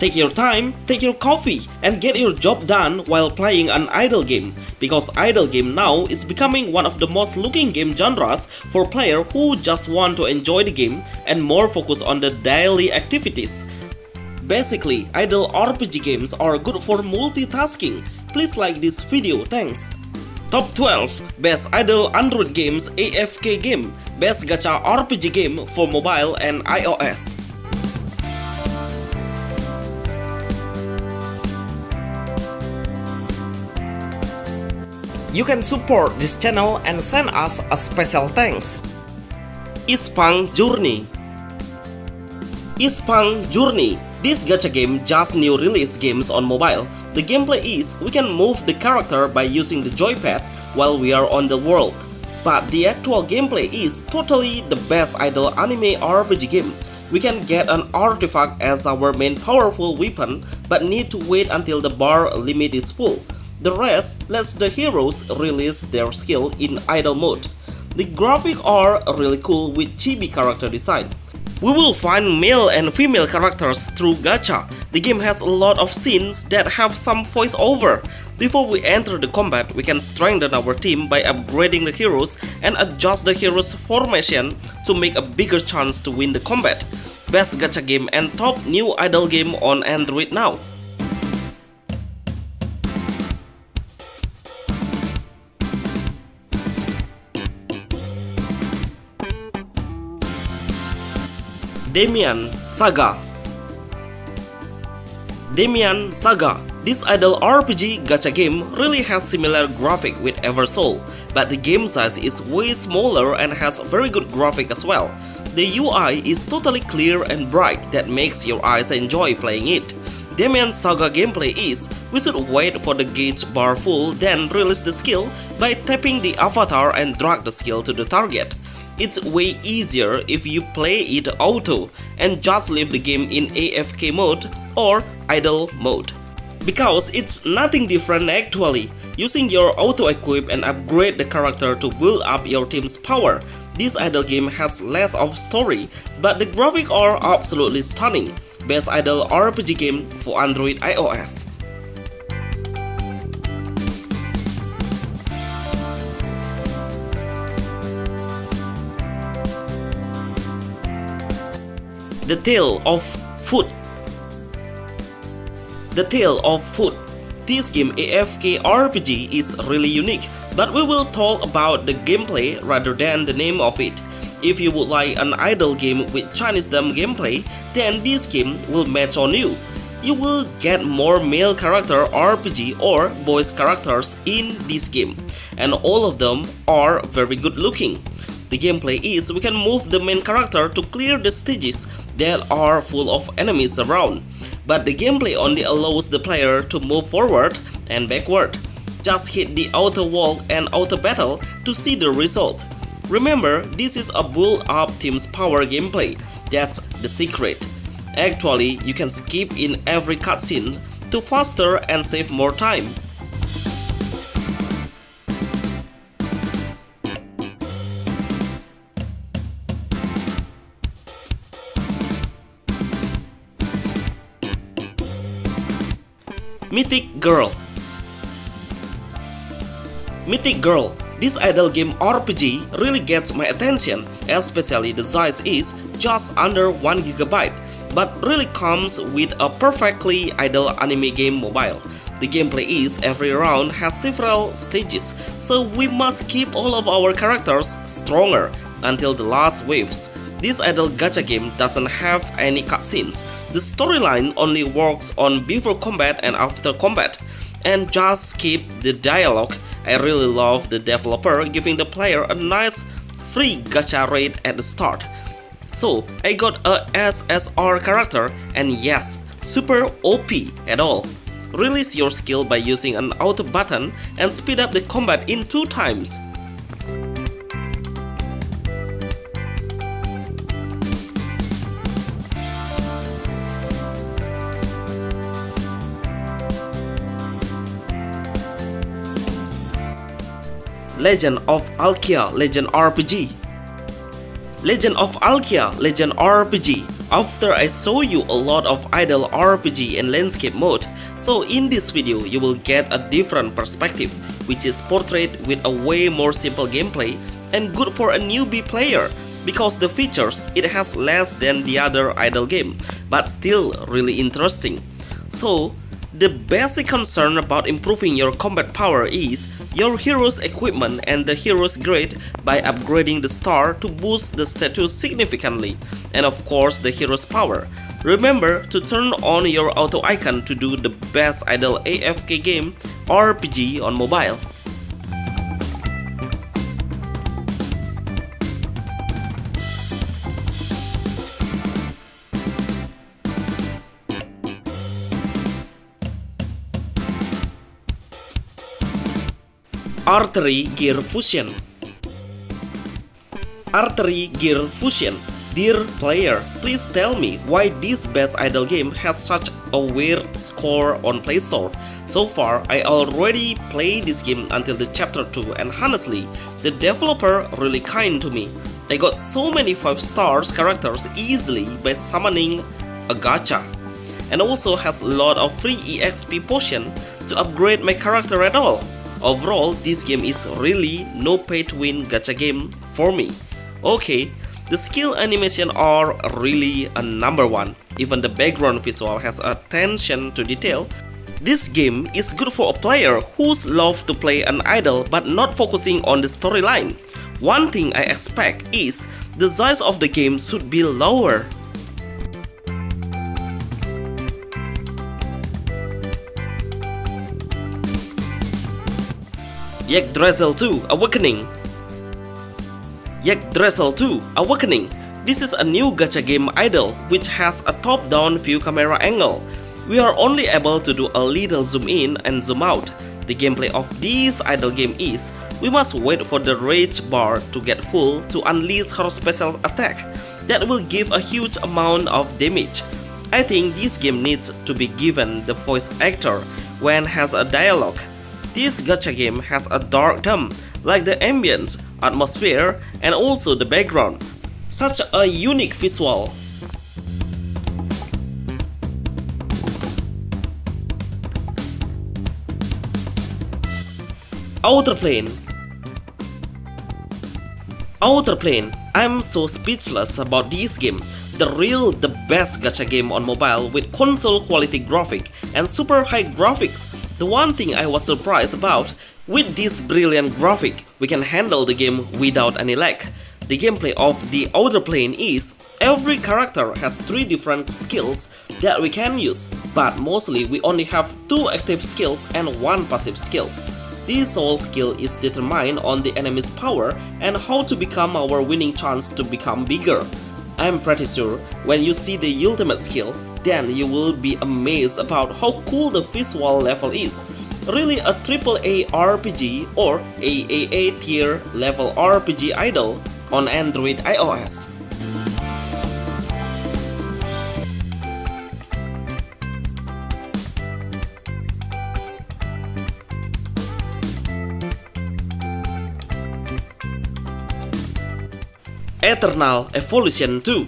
Take your time, take your coffee, and get your job done while playing an idle game, because idle game now is becoming one of the most looking game genres for players who just want to enjoy the game and more focus on the daily activities. Basically, idle RPG games are good for multitasking. Please like this video, thanks. Top 12 Best Idle Android Games AFK Game. Best Gacha RPG Game for mobile and iOS. You can support this channel and send us a special thanks. Isekai Journey. Isekai Journey. This gacha game just new release games on mobile. The gameplay is we can move the character by using the joypad while we are on the world. But the actual gameplay is totally the best idle anime RPG game. We can get an artifact as our main powerful weapon but need to wait until the bar limit is full. The rest lets the heroes release their skill in idle mode. The graphics are really cool with chibi character design. We will find male and female characters through gacha. The game has a lot of scenes that have some voiceover. Before we enter the combat, we can strengthen our team by upgrading the heroes and adjust the heroes' formation to make a bigger chance to win the combat. Best gacha game and top new idle game on Android now. Damian Saga. Damian Saga. This idle RPG gacha game really has similar graphic with Eversoul, but the game size is way smaller and has very good graphic as well. The UI is totally clear and bright that makes your eyes enjoy playing it. Damian Saga gameplay is, we should wait for the gauge bar full, then release the skill by tapping the avatar and drag the skill to the target. It's way easier if you play it auto and just leave the game in AFK mode or idle mode, because it's nothing different actually. Using your auto equip and upgrade the character to build up your team's power. This idle game has less of story, but the graphics are absolutely stunning. Best idle RPG game for Android iOS. The Tale of Food. The Tale of Food. This game AFK RPG is really unique, but we will talk about the gameplay rather than the name of it. If you would like an idle game with Chinese dumb gameplay, then this game will match on you. You will get more male character RPG or boys characters in this game, and all of them are very good looking. The gameplay is we can move the main character to clear the stages that are full of enemies around, but the gameplay only allows the player to move forward and backward. Just hit the auto walk and auto battle to see the result. Remember, this is a build up team's power gameplay. That's the secret. Actually, you can skip in every cutscene to faster and save more time. Mythic Girl. Mythic Girl. This idle game RPG really gets my attention, especially the size is just under 1 GB, but really comes with a perfectly idle anime game mobile. The gameplay is every round has several stages, so we must keep all of our characters stronger until the last waves. This idle gacha game doesn't have any cutscenes. The storyline only works on before combat and after combat, and just skip the dialogue. I really love the developer giving the player a nice free gacha raid at the start. So I got a SSR character, and yes, super OP at all. Release your skill by using an auto button and speed up the combat in 2 times. Legend of Alkir Legend RPG. Legend of Alkir Legend RPG. After I show you a lot of idle RPG and landscape mode, so in this video you will get a different perspective, which is portrayed with a way more simple gameplay and good for a newbie player, because the features it has less than the other idle game, but still really interesting. So, the basic concern about improving your combat power is your hero's equipment and the hero's grade by upgrading the star to boost the status significantly, and of course the hero's power. Remember to turn on your auto icon to do the best idle AFK game RPG on mobile. Artery Gear Fusion. Artery Gear Fusion. Dear player, please tell me why this best idle game has such a weird score on Play Store. So far, I already played this game until the chapter 2 and honestly, the developer really kind to me. I got so many 5 stars characters easily by summoning a gacha. And also has a lot of free EXP potion to upgrade my character at all. Overall, this game is really no pay to win gacha game for me. Okay, the skill animation are really a number one. Even the background visual has attention to detail. This game is good for a player who's love to play an idle but not focusing on the storyline. One thing I expect is the size of the game should be lower. Yggdrasil 2 Awakening. Yggdrasil 2 Awakening. This is a new gacha game idle which has a top-down view camera angle. We are only able to do a little zoom in and zoom out. The gameplay of this idle game is we must wait for the rage bar to get full to unleash her special attack that will give a huge amount of damage. I think this game needs to be given the voice actor when has a dialogue. This gacha game has a dark theme, like the ambience, atmosphere, and also the background. Such a unique visual. Outer Plane. Outer Plane. I'm so speechless about this game. The best gacha game on mobile with console quality graphic and super high graphics. The one thing I was surprised about, with this brilliant graphic, we can handle the game without any lag. The gameplay of the Outer Plane is, every character has 3 different skills that we can use, but mostly we only have 2 active skills and 1 passive skills. This whole skill is determined on the enemy's power and how to become our winning chance to become bigger. I'm pretty sure when you see the ultimate skill, then you will be amazed about how cool the visual level is. Really a AAA RPG or AAA tier level RPG idle on Android iOS. Eternal Evolution 2.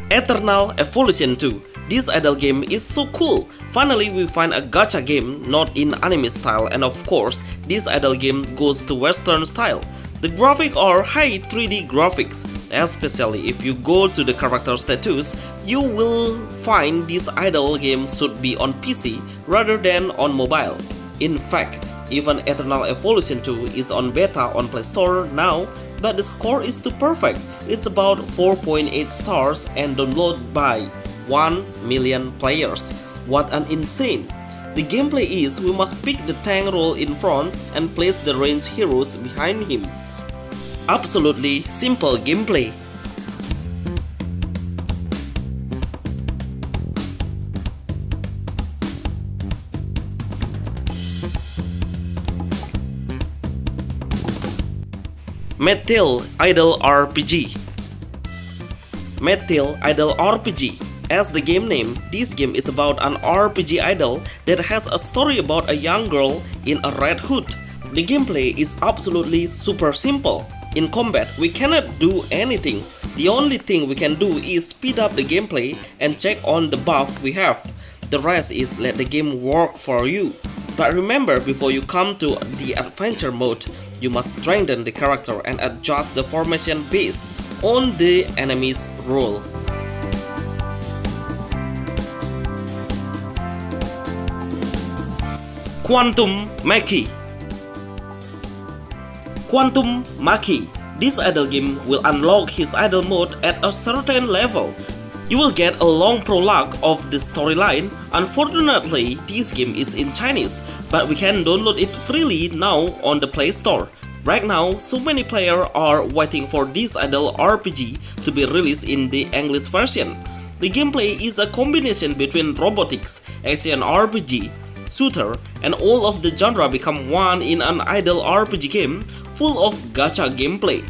Eternal Evolution 2. This idle game is so cool. Finally we find a gacha game not in anime style, and of course this idle game goes to western style. The graphics are high 3D graphics, especially if you go to the character status, you will find this idle game should be on PC rather than on mobile. In fact, even Eternal Evolution 2 is on beta on Play Store now, but the score is too perfect. It's about 4.8 stars and downloaded by 1 million players. What an insane! The gameplay is we must pick the tank role in front and place the ranged heroes behind him. Absolutely simple gameplay. Mythic Idle RPG. Mythic Idle RPG. As the game name, this game is about an RPG idol that has a story about a young girl in a red hood. The gameplay is absolutely super simple. In combat, we cannot do anything. The only thing we can do is speed up the gameplay and check on the buff we have. The rest is let the game work for you. But remember, before you come to the adventure mode, you must strengthen the character and adjust the formation based on the enemy's role. Quantum Maki. Quantum Maki. This idle game will unlock his idle mode at a certain level. You will get a long prologue of the storyline. Unfortunately, this game is in Chinese, but we can download it freely now on the Play Store. Right now, so many players are waiting for this idle RPG to be released in the English version. The gameplay is a combination between robotics, action RPG, shooter, and all of the genre become one in an idle RPG game full of gacha gameplay.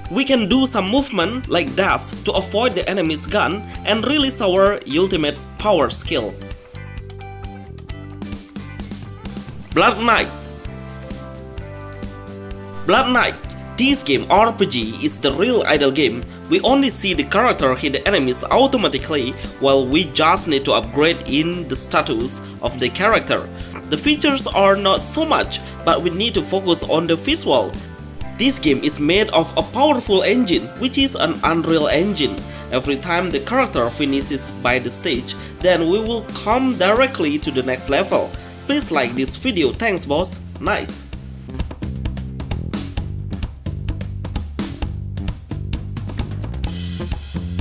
We can do some movement like dash to avoid the enemy's gun and release our ultimate power skill. Blood Knight. Blood Knight. This game RPG is the real idle game. We only see the character hit the enemies automatically while we just need to upgrade in the status of the character. The features are not so much, but we need to focus on the visual. This game is made of a powerful engine, which is an Unreal Engine. Every time the character finishes by the stage, then we will come directly to the next level. Please like this video, thanks boss, nice.